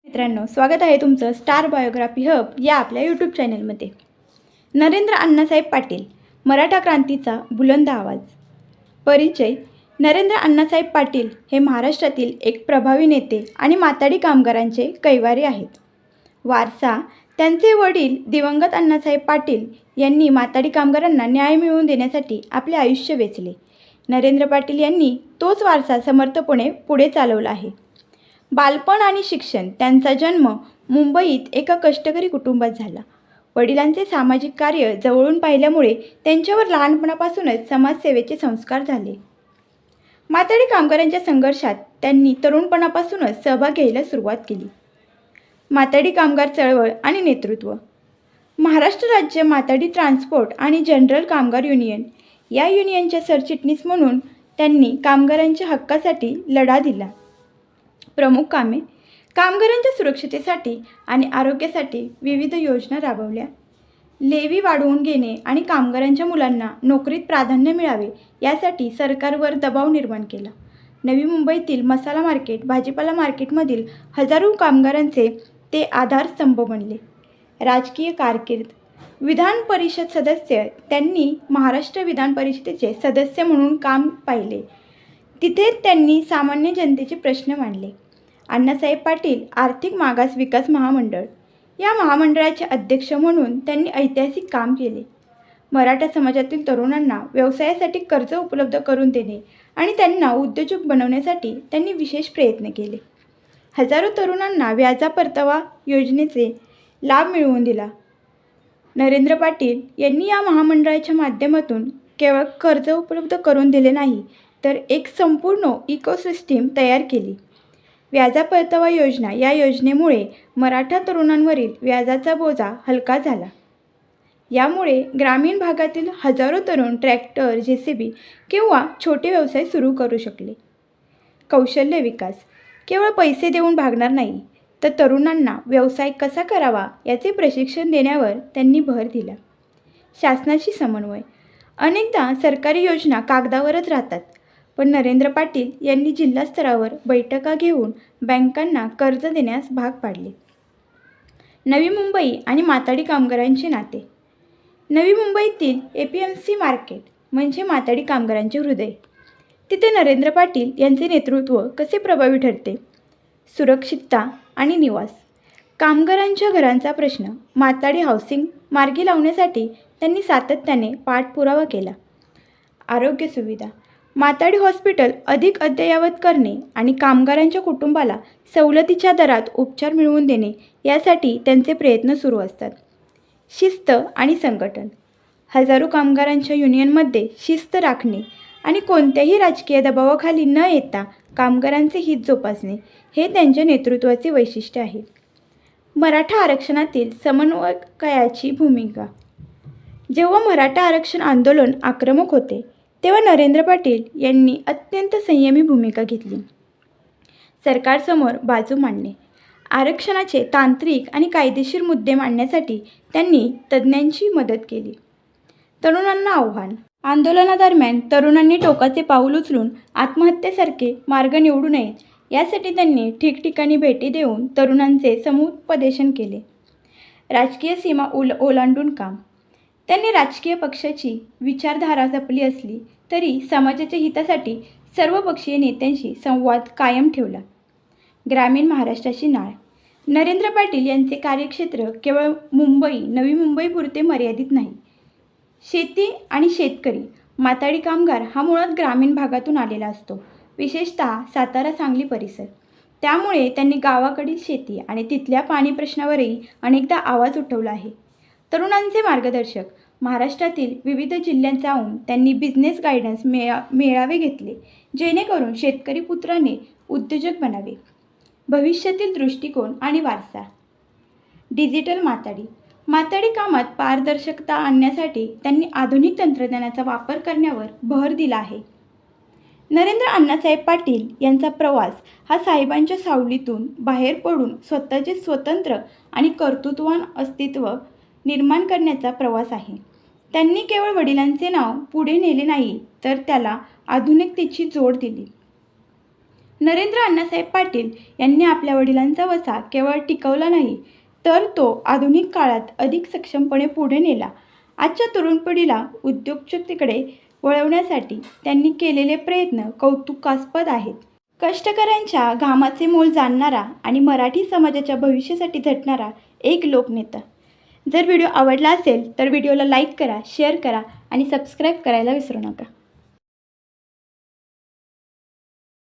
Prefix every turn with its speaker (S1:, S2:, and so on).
S1: मित्रांनो, स्वागत आहे तुमचं स्टार बायोग्राफी हब या आपल्या यूट्यूब चॅनलमध्ये. नरेंद्र अण्णासाहेब पाटील, मराठा क्रांतीचा बुलंद आवाज. परिचय. नरेंद्र अण्णासाहेब पाटील हे महाराष्ट्रातील एक प्रभावी नेते आणि माथाडी कामगारांचे कैवारी आहेत. वारसा. त्यांचे वडील दिवंगत अण्णासाहेब पाटील यांनी माथाडी कामगारांना न्याय मिळवून देण्यासाठी आपले आयुष्य वेचले. नरेंद्र पाटील यांनी तोच वारसा समर्थपणे पुढे चालवला आहे. बालपण आणि शिक्षण. त्यांचा जन्म मुंबईत एका कष्टकरी कुटुंबात झाला. वडिलांचे सामाजिक कार्य जवळून पाहिल्यामुळे त्यांच्यावर लहानपणापासूनच समाजसेवेचे संस्कार झाले. माथाडी कामगारांच्या संघर्षात त्यांनी तरुणपणापासूनच सहभाग घ्यायला सुरुवात केली. माथाडी कामगार चळवळ आणि नेतृत्व. महाराष्ट्र राज्य माथाडी ट्रान्सपोर्ट आणि जनरल कामगार युनियन या युनियनच्या सरचिटणीस म्हणून त्यांनी कामगारांच्या हक्कासाठी लढा दिला. प्रमुख कामे. कामगारांच्या सुरक्षिततेसाठी आणि आरोग्यासाठी विविध योजना राबवल्या. लेवी वाढवून घेणे आणि कामगारांच्या मुलांना नोकरीत प्राधान्य मिळावे यासाठी सरकारवर दबाव निर्माण केला. नवी मुंबईतील मसाला मार्केट, भाजीपाला मार्केटमधील हजारो कामगारांचे ते आधारस्तंभ बनले. राजकीय कारकीर्द. विधान परिषद सदस्य. त्यांनी महाराष्ट्र विधान परिषदेचे सदस्य म्हणून काम पाहिले. तिथे त्यांनी सामान्य जनतेचे प्रश्न मांडले. अण्णासाहेब पाटील आर्थिक मागास विकास महामंडळ या महामंडळाचे अध्यक्ष म्हणून त्यांनी ऐतिहासिक काम केले. मराठा समाजातील तरुणांना व्यवसायासाठी कर्ज उपलब्ध करून देणे आणि त्यांना उद्योजक बनवण्यासाठी त्यांनी विशेष प्रयत्न केले. हजारो तरुणांना व्याजा परतावा योजनेचे लाभ मिळवून दिला. नरेंद्र पाटील यांनी या महामंडळाच्या माध्यमातून केवळ कर्ज उपलब्ध करून दिले नाही, तर एक संपूर्ण इकोसिस्टीम तयार केली. व्याजा परतावा योजना या योजनेमुळे मराठा तरुणांवरील व्याजाचा बोजा हलका झाला. यामुळे ग्रामीण भागातील हजारो तरुण ट्रॅक्टर, JCB किंवा छोटे व्यवसाय सुरू करू शकले. कौशल्य विकास. केवळ पैसे देऊन भागणार नाही, तर तरुणांना व्यवसाय कसा करावा याचे प्रशिक्षण देण्यावर त्यांनी भर दिला. शासनाशी समन्वय. अनेकदा सरकारी योजना कागदावरच राहतात, पण नरेंद्र पाटील यांनी जिल्हा स्तरावर बैठका घेऊन बँकांना कर्ज देण्यास भाग पाडले. नवी मुंबई आणि माथाडी कामगारांचे नाते. नवी मुंबईतील APMC मार्केट म्हणजे माथाडी कामगारांचे हृदय. तिथे नरेंद्र पाटील यांचे नेतृत्व कसे प्रभावी ठरते. सुरक्षितता आणि निवास. कामगारांच्या घरांचा प्रश्न माथाडी हाऊसिंग मार्गी लावण्यासाठी त्यांनी सातत्याने पाठपुरावा केला. आरोग्य सुविधा. माथाडी हॉस्पिटल अधिक अद्ययावत करणे आणि कामगारांच्या कुटुंबाला सवलतीच्या दरात उपचार मिळवून देणे यासाठी त्यांचे प्रयत्न सुरू असतात. शिस्त आणि संघटन. हजारो कामगारांच्या युनियनमध्ये शिस्त राखणे आणि कोणत्याही राजकीय दबावाखाली न येता कामगारांचे हित जोपासणे हे त्यांच्या नेतृत्वाचे वैशिष्ट्य आहे. मराठा आरक्षणातील समन्वयकाची भूमिका. जेव्हा मराठा आरक्षण आंदोलन आक्रमक होते, तेव्हा नरेंद्र पाटील यांनी अत्यंत संयमी भूमिका घेतली. सरकारसमोर बाजू मांडणे. आरक्षणाचे तांत्रिक आणि कायदेशीर मुद्दे मांडण्यासाठी त्यांनी तज्ज्ञांची मदत केली. तरुणांना आव्हान. आंदोलनादरम्यान तरुणांनी टोकाचे पाऊल उचलून आत्महत्येसारखे मार्ग निवडू नयेत यासाठी त्यांनी ठिकठिकाणी भेटी देऊन तरुणांचे समुपदेशन केले. राजकीय सीमा ओलांडून काम. त्यांनी राजकीय पक्षाची विचारधारा जपली असली तरी समाजाच्या हितासाठी सर्वपक्षीय नेत्यांशी संवाद कायम ठेवला. ग्रामीण महाराष्ट्राची नाळ. नरेंद्र पाटील यांचे कार्यक्षेत्र केवळ मुंबई, नवी मुंबईपुरते मर्यादित नाही. शेती आणि शेतकरी. माथाडी कामगार हा मुळात ग्रामीण भागातून आलेला असतो, विशेषतः सातारा, सांगली परिसर. त्यामुळे त्यांनी गावाकडील शेती आणि तिथल्या पाणी प्रश्नावरही अनेकदा आवाज उठवला आहे. तरुणांचे मार्गदर्शक. महाराष्ट्रातील विविध जिल्ह्यात जाऊन त्यांनी बिझनेस गायडन्स मेळावे घेतले, जेणेकरून शेतकरी पुत्राने उद्योजक बनावे. भविष्यातील दृष्टिकोन आणि वारसा. डिजिटल माथाडी. माथाडी कामात पारदर्शकता आणण्यासाठी त्यांनी आधुनिक तंत्रज्ञानाचा वापर करण्यावर भर दिला आहे. नरेंद्र अण्णासाहेब पाटील यांचा प्रवास हा साहेबांच्या सावलीतून बाहेर पडून स्वतःचे स्वतंत्र आणि कर्तृत्ववान अस्तित्व निर्माण करण्याचा प्रवास आहे. त्यांनी केवळ वडिलांचे नाव पुढे नेले नाही, तर त्याला आधुनिकतेची जोड दिली. नरेंद्र अण्णासाहेब पाटील यांनी आपल्या वडिलांचा वसा केवळ टिकवला नाही, तर तो आधुनिक काळात अधिक सक्षमपणे पुढे नेला. आजच्या तरुण पिढीला उद्योजकतेकडे वळवण्यासाठी त्यांनी केलेले प्रयत्न कौतुकास्पद आहेत. कष्टकऱ्यांच्या घामाचे मोल जाणणारा आणि मराठी समाजाच्या भविष्यासाठी झटणारा एक लोकनेता. जर व्हिडिओ आवडला असेल तर व्हिडिओला लाईक करा, शेअर करा आणि सबस्क्राईब करायला विसरू नका.